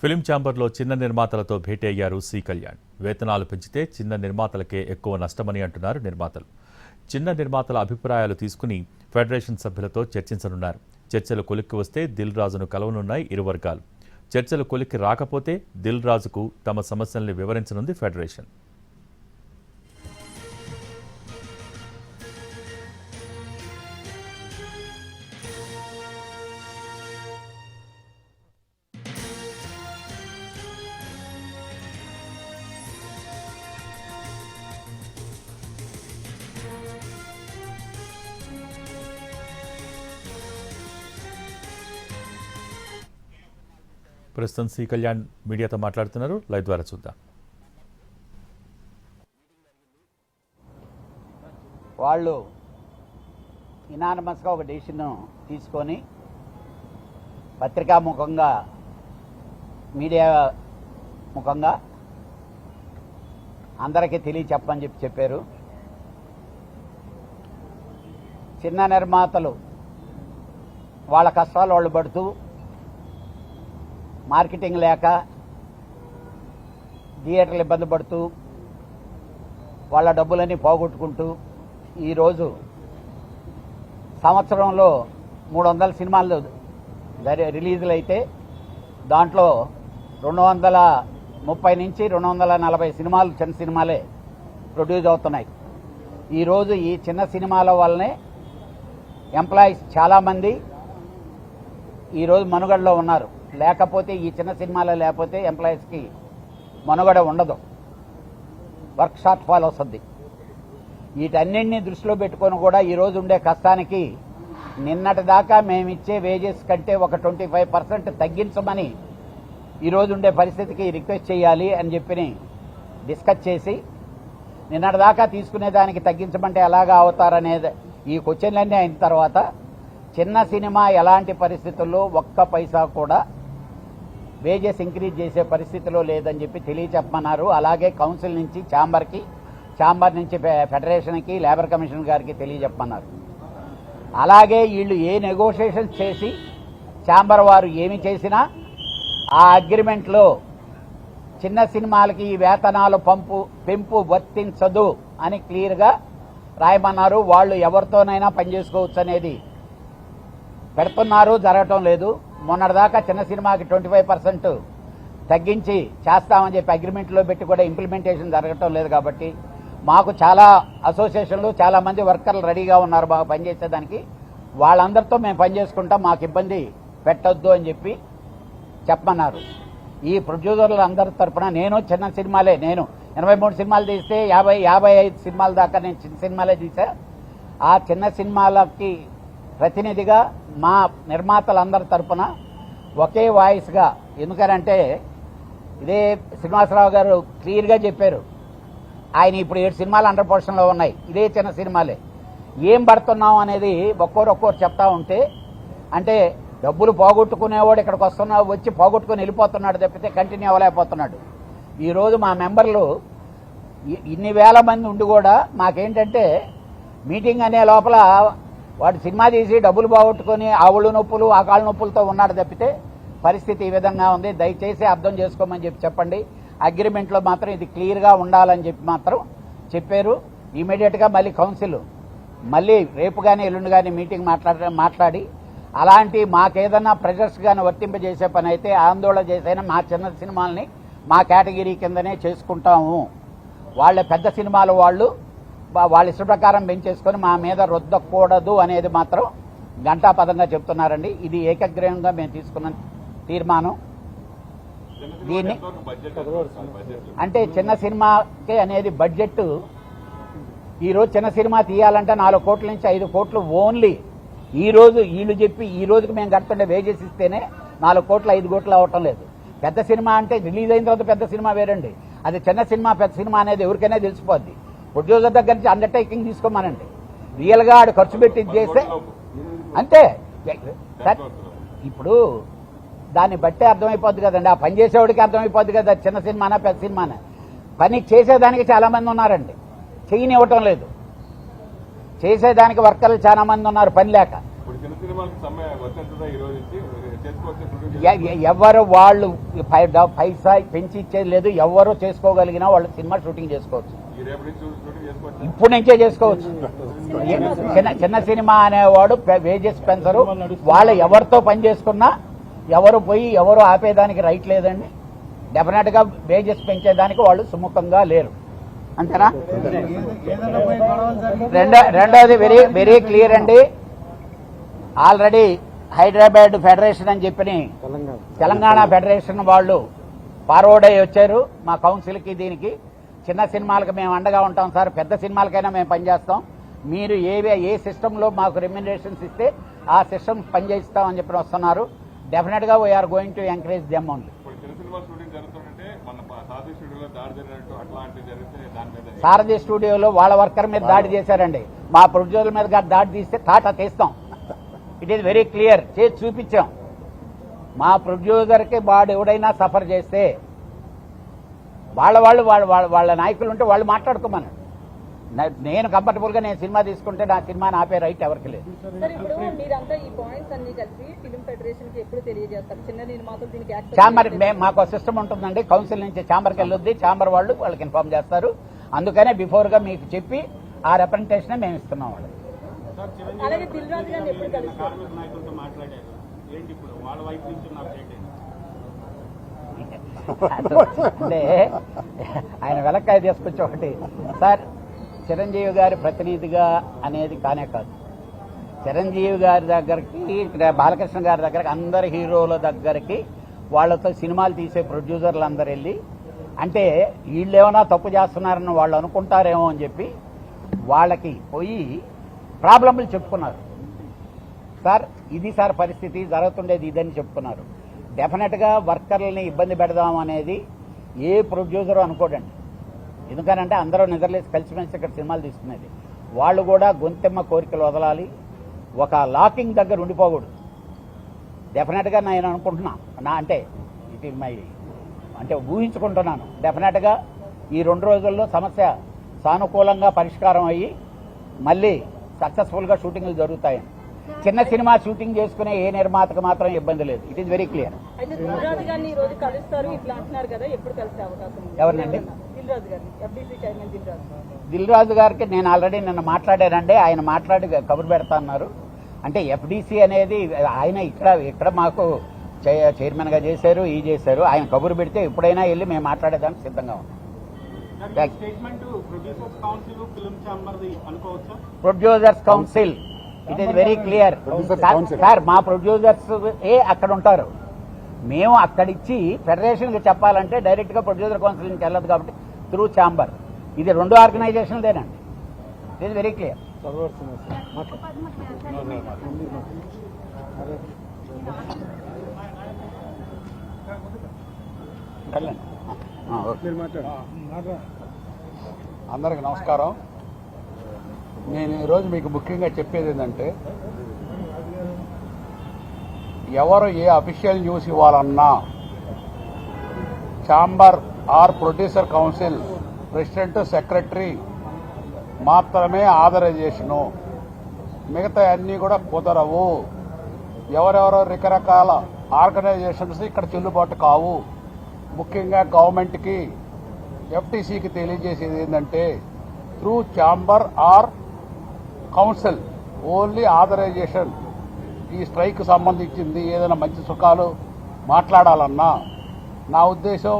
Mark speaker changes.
Speaker 1: Film ఛాంబర్లో చిన్న నిర్మాతలతో భేటీ అయ్యారు సి కళ్యాణ్. వేతనాలు పెంచితే చిన్న నిర్మాతలకే ఎక్కువ నష్టమని అంటున్నారు నిర్మాతలు. చిన్న నిర్మాతల అభిప్రాయాలు తీసుకుని ఫెడరేషన్ సభ్యులతో చర్చించనున్నారు. చర్చలు కొలిక్కి వస్తే దిల్ రాజును కలవనున్నాయి ఇరు వర్గాలు. చర్చలు కొలిక్కి రాకపోతే దిల్ రాజుకు తమ సమస్యల్ని వివరించనుంది ఫెడరేషన్. ప్రస్తుతం సి కళ్యాణ్ మీడియాతో మాట్లాడుతున్నారు. లైవ్ ద్వారా చూద్దాం.
Speaker 2: వాళ్ళు ఇనానమస్గా ఒక డెసిషన్ తీసుకొని పత్రికా ముఖంగా మీడియా ముఖంగా అందరికీ తెలియచెప్పని చెప్పారు. చిన్న నిర్మాతలు వాళ్ళ కష్టాలు వాళ్ళు పడుతూ మార్కెటింగ్ లేక థియేటర్లు ఇబ్బంది పడుతూ వాళ్ళ డబ్బులన్నీ పోగొట్టుకుంటూ ఈరోజు సంవత్సరంలో 300 సినిమాలు రిలీజులు అయితే దాంట్లో 230 నుంచి 240 సినిమాలు చిన్న సినిమాలే ప్రొడ్యూస్ అవుతున్నాయి. ఈరోజు ఈ చిన్న సినిమాల వల్లనే ఎంప్లాయీస్ చాలామంది ఈరోజు మనుగడలో ఉన్నారు. లేకపోతే ఈ చిన్న సినిమాలో లేకపోతే ఎంప్లాయీస్కి మనుగడ ఉండదు, వర్క్ షార్ట్ ఫాల్ వస్తుంది. వీటన్నింటినీ దృష్టిలో పెట్టుకొని కూడా ఈరోజు ఉండే కష్టానికి నిన్నటిదాకా మేమిచ్చే వేజెస్ కంటే ఒక 25% తగ్గించమని ఈరోజు ఉండే పరిస్థితికి రిక్వెస్ట్ చేయాలి అని చెప్పి డిస్కస్ చేసి నిన్నటిదాకా తీసుకునేదానికి తగ్గించమంటే ఎలాగా అవుతారనేది ఈ క్వశ్చన్లన్నీ అయిన తర్వాత చిన్న సినిమా ఎలాంటి పరిస్థితుల్లో ఒక్క పైసా కూడా వేజెస్ ఇంక్రీజ్ చేసే పరిస్థితిలో లేదని చెప్పి తెలియచెప్పమన్నారు. అలాగే కౌన్సిల్ నుంచి ఛాంబర్ నుంచి ఫెడరేషన్కి లేబర్ కమిషన్ గారికి తెలియచెప్పమన్నారు. అలాగే వీళ్ళు ఏ నెగోషియేషన్స్ చేసి ఛాంబర్ వారు ఏమి చేసినా ఆ అగ్రిమెంట్లో చిన్న సినిమాలకి ఈ వేతనాలు పెంపు వర్తించదు అని క్లియర్గా రాయమన్నారు. వాళ్ళు ఎవరితోనైనా పనిచేసుకోవచ్చు అనేది పెడుతున్నారు, జరగటం లేదు. మొన్నటిదాకా చిన్న సినిమాకి 25% తగ్గించి చేస్తామని చెప్పి అగ్రిమెంట్లో పెట్టి కూడా ఇంప్లిమెంటేషన్ జరగటం లేదు. కాబట్టి మాకు చాలా అసోసియేషన్లు చాలామంది వర్కర్లు రెడీగా ఉన్నారు బాగా పనిచేసేదానికి. వాళ్ళందరితో మేము పనిచేసుకుంటాం, మాకు ఇబ్బంది పెట్టొద్దు అని చెప్పి చెప్పమన్నారు. ఈ ప్రొడ్యూసర్లు అందరి తరఫున నేను చిన్న సినిమాలే, నేను 83 సినిమాలు తీస్తే 55 సినిమాల దాకా నేను చిన్న సినిమాలే తీసా. ఆ చిన్న సినిమాలకి ప్రతినిధిగా మా నిర్మాతలందరి తరఫున ఒకే వాయిస్గా, ఎందుకనంటే ఇదే శ్రీనివాసరావు గారు క్లియర్గా చెప్పారు. ఆయన ఇప్పుడు 7 సినిమాలు అండర్ పొజిషన్లో ఉన్నాయి, ఇదే చిన్న సినిమాలే. ఏం పడుతున్నాం అనేది ఒక్కొక్కరు చెప్తా ఉంటే, అంటే డబ్బులు పోగొట్టుకునేవాడు ఇక్కడికి వచ్చి పోగొట్టుకుని వెళ్ళిపోతున్నాడు తప్పితే కంటిన్యూ అవ్వలేకపోతున్నాడు. ఈరోజు మా మెంబర్లు ఇన్ని వేల మంది ఉండి కూడా మాకేంటంటే మీటింగ్ అనే లోపల వాడు సినిమా తీసి డబ్బులు పోగొట్టుకుని ఆ ఒళ్ళు నొప్పులు ఆ కాళ్ళ నొప్పులతో ఉన్నాడు తప్పితే పరిస్థితి ఈ విధంగా ఉంది. దయచేసి అర్థం చేసుకోమని చెప్పండి. అగ్రిమెంట్లో మాత్రం ఇది క్లియర్గా ఉండాలని చెప్పి మాత్రం చెప్పారు. ఇమీడియట్గా మళ్ళీ కౌన్సిల్ మళ్ళీ రేపు కానీ ఎల్లుండి కానీ మీటింగ్ మాట్లాడి అలాంటి మాకేదన్నా ప్రెషర్స్ కానీ వర్తింపజేసే పని అయితే ఆందోళన చేసైనా మా చిన్న సినిమాలని మా కేటగిరీ కిందనే చేసుకుంటాము. వాళ్ళ పెద్ద సినిమాలు వాళ్ళ ఇష్ట ప్రకారం పెంచేసుకొని మా మీద రుద్దకూడదు అనేది మాత్రం ఘంటాపదంగా చెప్తున్నారండి. ఇది ఏకగ్రీవంగా మేము తీసుకున్న తీర్మానం. దీన్ని అంటే చిన్న సినిమాకే అనేది బడ్జెట్ ఈరోజు చిన్న సినిమా తీయాలంటే 4 కోట్ల నుంచి 5 కోట్లు ఓన్లీ ఈరోజు వీళ్ళు చెప్పి ఈ రోజుకి మేము కడుతుండే వేజెస్ ఇస్తేనే 4 కోట్లు 5 కోట్లు అవ్వటం లేదు. పెద్ద సినిమా అంటే రిలీజ్ అయిన తర్వాత పెద్ద సినిమా వేరండి, అది చిన్న సినిమా పెద్ద సినిమా అనేది ఎవరికైనా తెలిసిపోద్ది. ప్రొడ్యూసర్ దగ్గర నుంచి అండర్టేకింగ్ తీసుకోమనండి, రియల్గా ఆడు ఖర్చు పెట్టి చేస్తే అంతే. ఇప్పుడు దాన్ని బట్టే అర్థమైపోద్ది కదండి, ఆ పని చేసేవాడికి అర్థమైపోద్ది కదా చిన్న సినిమానా పెద్ద సినిమానా. పని చేసేదానికి చాలామంది ఉన్నారండి, చేయనివ్వటం లేదు. చేసేదానికి వర్కర్లు చాలా మంది ఉన్నారు పని లేక. ఎవరు వాళ్ళు పైసా పెంచి ఇచ్చేది లేదు. ఎవరు చేసుకోగలిగినా వాళ్ళు సినిమా షూటింగ్ చేసుకోవచ్చు, ఇప్పుడు నుంచే చేసుకోవచ్చు. చిన్న సినిమా అనేవాడు వేజెస్ పెంచరు. వాళ్ళు ఎవరితో పని చేసుకున్నా ఎవరు పోయి ఎవరు ఆపేదానికి రైట్ లేదండి. డెఫినెట్ గా వేజెస్ పెంచేదానికి వాళ్ళు సుముఖంగా లేరు, అంతేనా? రెండోది వెరీ వెరీ క్లియర్ అండి. ఆల్రెడీ హైదరాబాద్ ఫెడరేషన్ అని చెప్పి తెలంగాణ ఫెడరేషన్ వాళ్ళు ఫార్వర్డ్ అయ్యి వచ్చారు మా కౌన్సిల్కి. దీనికి చిన్న సినిమాలకు మేము అండగా ఉంటాం సార్, పెద్ద సినిమాలకైనా మేము పనిచేస్తాం. మీరు ఏ సిస్టంలో మాకు రెమ్యునరేషన్స్ ఇస్తే ఆ సిస్టమ్ పనిచేస్తామని చెప్పి వస్తున్నారు. Definitely we're going to encourage them only. Sarathi స్టూడియోలో వాళ్ళ వర్కర్ మీద దాడి చేశారండి. మా ప్రొడ్యూసర్ మీద దాడి తీస్తే తాట తీస్తాం. ఇట్ ఈస్ వెరీ క్లియర్, చేసి చూపించాం. మా ప్రొడ్యూసర్కి వాడు ఎవడైనా సఫర్ చేస్తే వాళ్ళ నాయకులు ఉంటే వాళ్ళు మాట్లాడుకోమన్నాడు. నేను కంఫర్టబుల్గా నేను సినిమా తీసుకుంటే నా సినిమాని ఆపే రైట్ ఎవరికి లేదు. ఛాంబర్ మాకు సిస్టమ్ ఉంటుందండి, కౌన్సిల్ నుంచి ఛాంబర్కి వెళ్ళొద్ది, ఛాంబర్ వాళ్ళు వాళ్ళకి ఇన్ఫార్మ్ చేస్తారు. అందుకనే బిఫోర్గా మీకు చెప్పి ఆ రిప్రజెంటేషన్ మేము ఇస్తున్నాం వాళ్ళకి. అంటే ఆయన వెలక్కాయ తీసుకొచ్చి ఒకటి సార్, చిరంజీవి గారి ప్రతినిధిగా అనేది కానే కాదు. చిరంజీవి గారి దగ్గరికి, బాలకృష్ణ గారి దగ్గరికి, అందరి హీరోల దగ్గరికి వాళ్ళతో సినిమాలు తీసే ప్రొడ్యూసర్లు అందరు వెళ్ళి అంటే వీళ్ళేమైనా తప్పు చేస్తున్నారని వాళ్ళు అనుకుంటారేమో అని చెప్పి వాళ్ళకి పోయి ప్రాబ్లంలు చెప్పుకున్నారు. సార్ ఇది సార్ పరిస్థితి జరుగుతుండేది ఇదని చెప్పుకున్నారు. డెఫినెట్గా వర్కర్లని ఇబ్బంది పెడదాం అనేది ఏ ప్రొడ్యూసరు అనుకోడండి. ఎందుకనంటే అందరూ నిద్రలేసి కలిసిమెలిసి ఇక్కడ సినిమాలు తీసుకునేది. వాళ్ళు కూడా గొంతెమ్మ కోరికలు వదలాలి, ఒక లాకింగ్ దగ్గర ఉండిపోకూడదు. డెఫినెట్గా నేను అనుకుంటున్నా, అంటే ఇది అంటే ఊహించుకుంటున్నాను, డెఫినెట్గా ఈ 2 రోజుల్లో సమస్య సానుకూలంగా పరిష్కారం అయ్యి మళ్ళీ సక్సెస్ఫుల్గా షూటింగ్లు జరుగుతాయని. చిన్న సినిమా షూటింగ్ చేసుకునే ఏ నిర్మాతకు మాత్రం ఇబ్బంది లేదు. It is very clear. ఎవరినండి? దిల్ రాజు గారికి నేను ఆల్రెడీ నిన్న మాట్లాడానండి. ఆయన మాట్లాడి కబురు పెడతా అన్నారు. అంటే ఎఫ్డీసీ అనేది ఆయన ఇక్కడ మాకు చైర్మన్ గా చేశారు, ఈ చేశారు. ఆయన కబురు పెడితే ఎప్పుడైనా వెళ్ళి మేము మాట్లాడేదానికి సిద్ధంగా ఉన్నాం. Producers council it is very clear sir. మా ప్రొడ్యూసర్స్ అక్కడ ఉంటారు. మేము అక్కడిచ్చి ఫెడరేషన్కి చెప్పాలంటే డైరెక్ట్గా ప్రొడ్యూసర్ కౌన్సిల్ నుంచి వెళ్ళదు కాబట్టి త్రూ ఛాంబర్. ఇది 2 ఆర్గనైజేషన్దేనండి. It is very clear.
Speaker 3: అందరికి నమస్కారం. నేను ఈరోజు మీకు ముఖ్యంగా చెప్పేది ఏంటంటే, ఎవరు ఏ అఫీషియల్ న్యూస్ ఇవ్వాలన్నా chamber or producer council president, secretary మాత్రమే ఆథరైజేషను, మిగతా అన్నీ కూడా కుదరవు. ఎవరెవరో రకరకాల ఆర్గనైజేషన్స్ ఇక్కడ చెల్లుబాటు కావు. ముఖ్యంగా గవర్నమెంట్కి, ఎఫ్టీసీకి తెలియజేసేది ఏంటంటే, through chamber or council only authorisation. ఈ స్ట్రైక్ సంబంధించింది ఏదైనా మంచి సుఖాలు మాట్లాడాలన్నా నా ఉద్దేశం